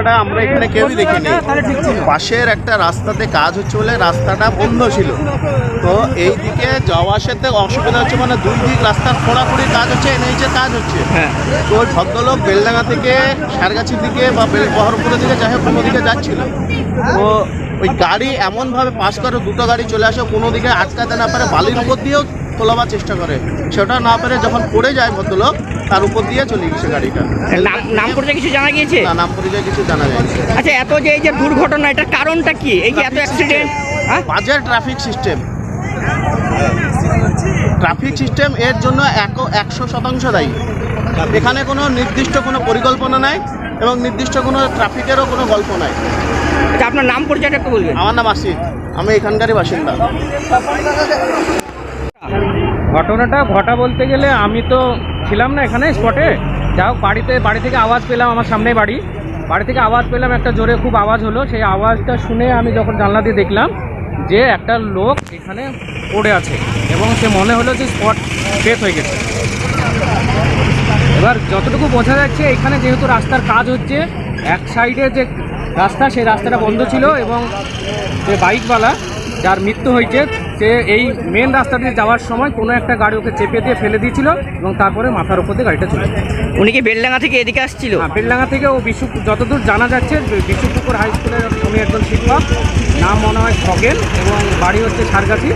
ঘটনাটা আমরা এখানে কেউই দেখিনি। পাশের একটা রাস্তাতে কাজ হচ্ছে বলে রাস্তাটা বন্ধ ছিল, তো এই দিকে যাওয়া আসাতে অসুবিধা হচ্ছে, মানে দুই দিক রাস্তার খোঁড়াখুড়ি কাজ হচ্ছে, এনএইচের কাজ হচ্ছে। তো ওই ভদ্রলোক বেলডাঙ্গা থেকে সারগাছির দিকে বা বহরমপুরের দিকে যাই হোক কোনো দিকে যাচ্ছিল, তো ওই গাড়ি এমনভাবে পাস করে, দুটো গাড়ি চলে আসে, কোনো দিকে আটকাতে না পারে, বালির উপর দিয়েও তোলাবার চেষ্টা করে, সেটা না পেরে যখন পড়ে যায় ভদ্রলোক, তার উপর দিয়ে চলে গেছে গাড়িটা। নাম পরিচয় কিছু জানা গিয়েছে? না, নাম পরিচয় কিছু জানা যায়। আচ্ছা, এত যে এই যে দুর্ঘটনা, এটার কারণটা কি? এই যে এত অ্যাক্সিডেন্ট? বাজে ট্রাফিক সিস্টেম, এর জন্য 100% দায়ী। এখানে কোনো নির্দিষ্ট কোনো পরিকল্পনা নাই এবং নির্দিষ্ট কোনো ট্রাফিকেরও কোনো গল্প নাই। আচ্ছা, আপনার নাম পরিচয়টা একটু বলবেন? আমার নাম আসিফ, আমি এখানকারই বাসিন্দা। ঘটনাটা ঘটা বলতে গেলে আমি তো ছিলাম না এখানে স্পটে, যাই হোক বাড়ি থেকে আওয়াজ পেলাম, আমার সামনেই বাড়ি থেকে আওয়াজ পেলাম, একটা জোরে খুব আওয়াজ হলো। সেই আওয়াজটা শুনে আমি যখন জানলা দিয়ে দেখলাম যে একটা লোক এখানে পড়ে আছে এবং সে মনে হলো যে স্পট ডেথ হয়ে গেছে। এবার যতটুকু বোঝা যাচ্ছে, এখানে যেহেতু রাস্তার কাজ হচ্ছে, এক সাইডে যে রাস্তা সেই রাস্তাটা বন্ধ ছিল এবং যে বাইকওয়ালা যার মৃত্যু হয়েছে, সে এই মেন রাস্তা দিয়ে যাওয়ার সময় কোনো একটা গাড়ি ওকে চেপে দিয়ে ফেলে দিয়েছিল এবং তারপরে মাথার উপর দিয়ে গাড়িটা চলে। উনি কি বেলডাঙ্গা থেকে এদিকে আসছিল? হ্যাঁ, বেলডাঙ্গা থেকে ও যতদূর জানা যাচ্ছে বিশুপুকুর হাই স্কুলের উনি একজন শিক্ষক, নাম মনে হয় খগেন এবং বাড়ি হচ্ছে সারগাছি।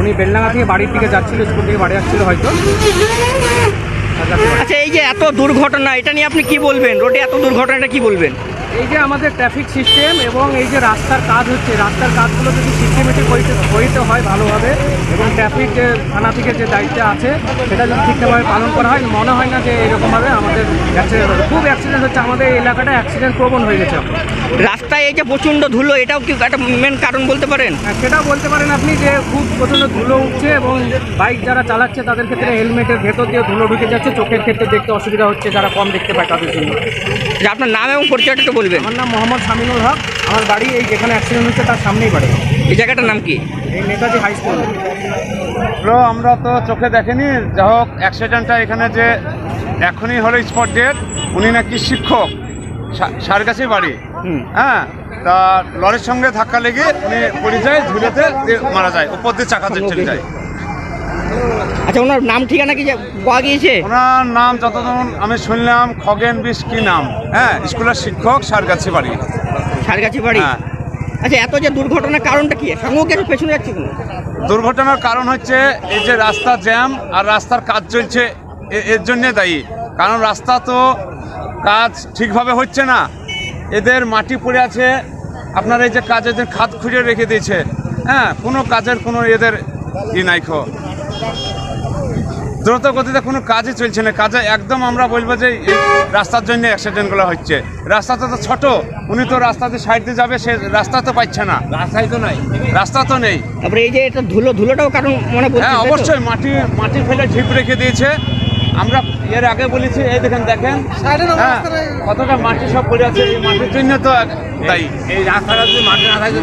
উনি বেলডাঙ্গা থেকে বাড়ির দিকে যাচ্ছিল, স্কুল থেকে বাড়ি আসছিল হয়তো। আচ্ছা, এই যে এত দুর্ঘটনা, এটা নিয়ে আপনি কি বলবেন? রোডে এত দুর্ঘটনাটা কি বলবেন? এই যে আমাদের ট্রাফিক সিস্টেম এবং এই যে রাস্তার কাজ হচ্ছে, রাস্তার কাজগুলো যদি সিস্টেমেটিক হইতে হয় ভালোভাবে, এবং ট্রাফিক যে থানা থেকে যে দায়িত্ব আছে সেটা যদি ঠিকঠাকভাবে পালন করা হয়, মনে হয় না যে এরকমভাবে আমাদের অ্যাক্সিডেন্ট হবে। খুব অ্যাক্সিডেন্ট হচ্ছে, আমাদের এই এলাকাটা অ্যাক্সিডেন্ট প্রবণ হয়ে গেছে। রাস্তায় এই যে প্রচণ্ড ধুলো, এটাও কি একটা মেন কারণ বলতে পারেন? হ্যাঁ, সেটাও বলতে পারেন আপনি, যে খুব প্রচণ্ড ধুলো উঠছে এবং বাইক যারা চালাচ্ছে তাদের ক্ষেত্রে হেলমেটের ভেতর দিয়ে ধুলো ঢুকে যাচ্ছে, চোখের ক্ষেত্রে দেখতে অসুবিধা হচ্ছে, যারা কম দেখতে পায় তাদের জন্য। যে আপনার নাম এবং পরিচয়টা একটু বলবেন? আমার নাম মোহাম্মদ শামিনুল হক, আমার বাড়ি এই যেখানে অ্যাক্সিডেন্ট হচ্ছে তার সামনেই বাড়ি। এই জায়গাটার নাম কি? এই নেতাজি হাই স্কুল। আমরা তো চোখে দেখেনি, যা হোক অ্যাক্সিডেন্টটা এখানে যে এখনই হলো স্পট ডেট। উনি নাকি শিক্ষক, সারগাছি বাড়ি। হ্যাঁ, তা লরির সঙ্গে ধাক্কা লেগে উনি পড়ে যায়, ঝুলেতে মারা যায়, উপর দিয়ে চাকা চলে যায়। আচ্ছা, ওনার নাম ঠিকানা কি পাওয়া গিয়েছে? ওনার নাম যতক্ষণ আমি শুনলাম খগেন বিশ কি নাম। হ্যাঁ, স্কুলের শিক্ষক, সারগাছি বাড়ি। সারগাছি বাড়ি। হ্যাঁ। আচ্ছা, এত যে দুর্ঘটনার কারণটা কি? সঙ্গে পেছনে যাচ্ছে কেন? দুর্ঘটনার কারণ হচ্ছে এই যে রাস্তা জ্যাম আর রাস্তার কাজ চলছে, এর জন্যে দায়ী। কারণ রাস্তা তো কাজ ঠিকভাবে হচ্ছে না, এদের মাটি পড়ে আছে, আপনার এই যে কাজের খাত খুঁজে রেখে দিয়েছে। হ্যাঁ, কোনো কাজের কোনো এদের নাই, দ্রুত গতিতে কোনো কাজই চলছে না। কাজে একদম আমরা বলবো যে এই রাস্তার জন্য অ্যাক্সিডেন্টগুলো হচ্ছে। রাস্তাটা তো ছোট, উনি তো রাস্তাতে সাইড দিয়ে যাবে, সে রাস্তা তো পাচ্ছে না, রাস্তা তো নেই। তারপরে এই যে এটা ধুলোটাও কারণ মনে পড়ছে? হ্যাঁ, অবশ্যই মাটি ফেলে ঢিপ রেখে দিয়েছে। আমরা এর আগে বলেছি, এই দেখেন হ্যাঁ, কতটা মাটি সব পড়ে আছে, এই মাটির জন্য তো দায়ী। এই রাস্তাটা যদি মাটি না থাকে,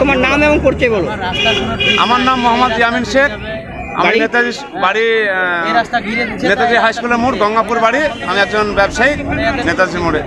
তোমার নাম এবং পরিচয় বলো? আমার নাম মোহাম্মদ ইয়ামিন শেখ, আমি নেতাজি বাড়ি, নেতাজি হাই স্কুলের মোড়, গঙ্গাপুর বাড়ি। আমি একজন ব্যবসায়ী, নেতাজি মোড়ে।